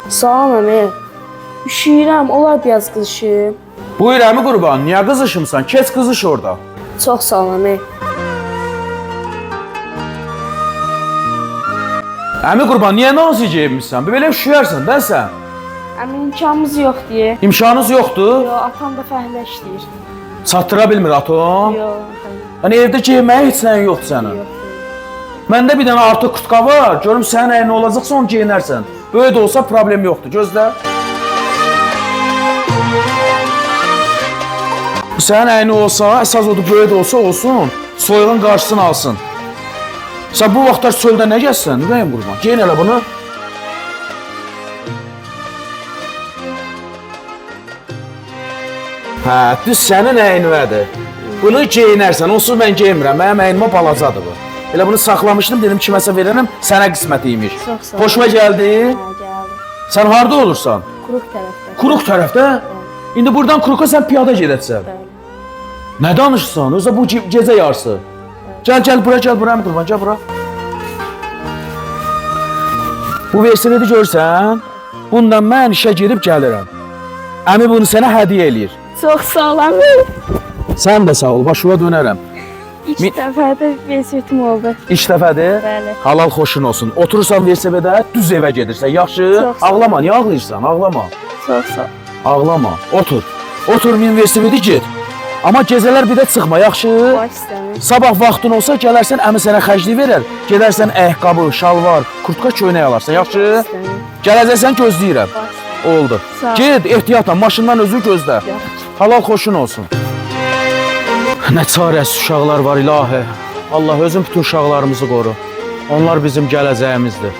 Salam əmi. Üşüyürəm, olar biraz qızışım. Buyur əmi qurban, niyə qızışımsan? Keç qızış orada. Çox sağ ol əmi. Əmi qurban, niyə nazik geyinmişsən? Belə üşüyərsən də sən. Əmi imkanımız yox deyə. İmkanınız yoxdur? Yo, atam da fəhlə işləyir. Çatdıra bilmir atom. Yo, Yəni evdə geyinməyə heç nəyin yoxdur sənin. yox. Məndə bir dənə artıq kutka var. Görüm sənin əyin olacaqsa onu geyinərsən. Böyle də olsa problem yoxdur. Gözlə. Sənin əyni olsa, əsas odur böyle də olsa olsun. Soyuğun qarşısını alsın. Sən bu vaxtlar çöldə nə gəzsən? Ürəyim qurban. Geyin elə bunu. Hə, düz sənin əynimədir. Bunu geyinərsən, onsuz mən geyinmirəm. Mənim əynimə balacadır bu. Elə bunu saxlamışdım, dedim kiməsə verərəm, sənə qismət imiş. Çox sağ ol. Xoşuma gəldi. Hə, gəldi. Sən harda olursan? Quruq tərəfdə. Kuruq tərəfdə? İndi buradan Kuruqa sən piyada gedəcəksən. Bəli. Nə danışırsan? Özə bu gecə yarısı. Gəl bura, gəl bura, qurban, gəl bura. Bu versiyonu görsən, bundan mən işə gedib gəlirəm. Əmi bunu sənə hədiyyə eləyir. Çox sağ ol əmi. Sən də sağ ol, başıma dönərəm. İlk dəfədə vəsiyyətim oldu. İlk dəfədir. Bəli. Halal xoşun olsun. Oturursan VSB-də düz evə gedirsən. Yaxşı? Çox sağ ol. Ağlama, niyə ağlayırsan? Ağlama. Çox sağ ol. Ağlama. Otur. Otur VSB-də get. Amma gecələr bir də çıxma, yaxşı? Baş istəmir. Sabah vaxtın olsa gələrsən, əmi sənə xərclik verər. Gedərsən ayaqqabı, şalvar, kurtka, köynək alarsan, yaxşı? İstəmir. Gələcəksən, gözləyirəm. Baş. Oldu. Sağ ol. Get, ehtiyatla, maşından özü gözlə. Yaxşı. Halal xoşun olsun. Nə çarəsiz uşaqlar var ilahi. Allah özün bütün uşaqlarımızı qoru. Onlar bizim gələcəyimizdir.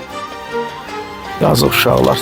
Yazıq uşaqlar.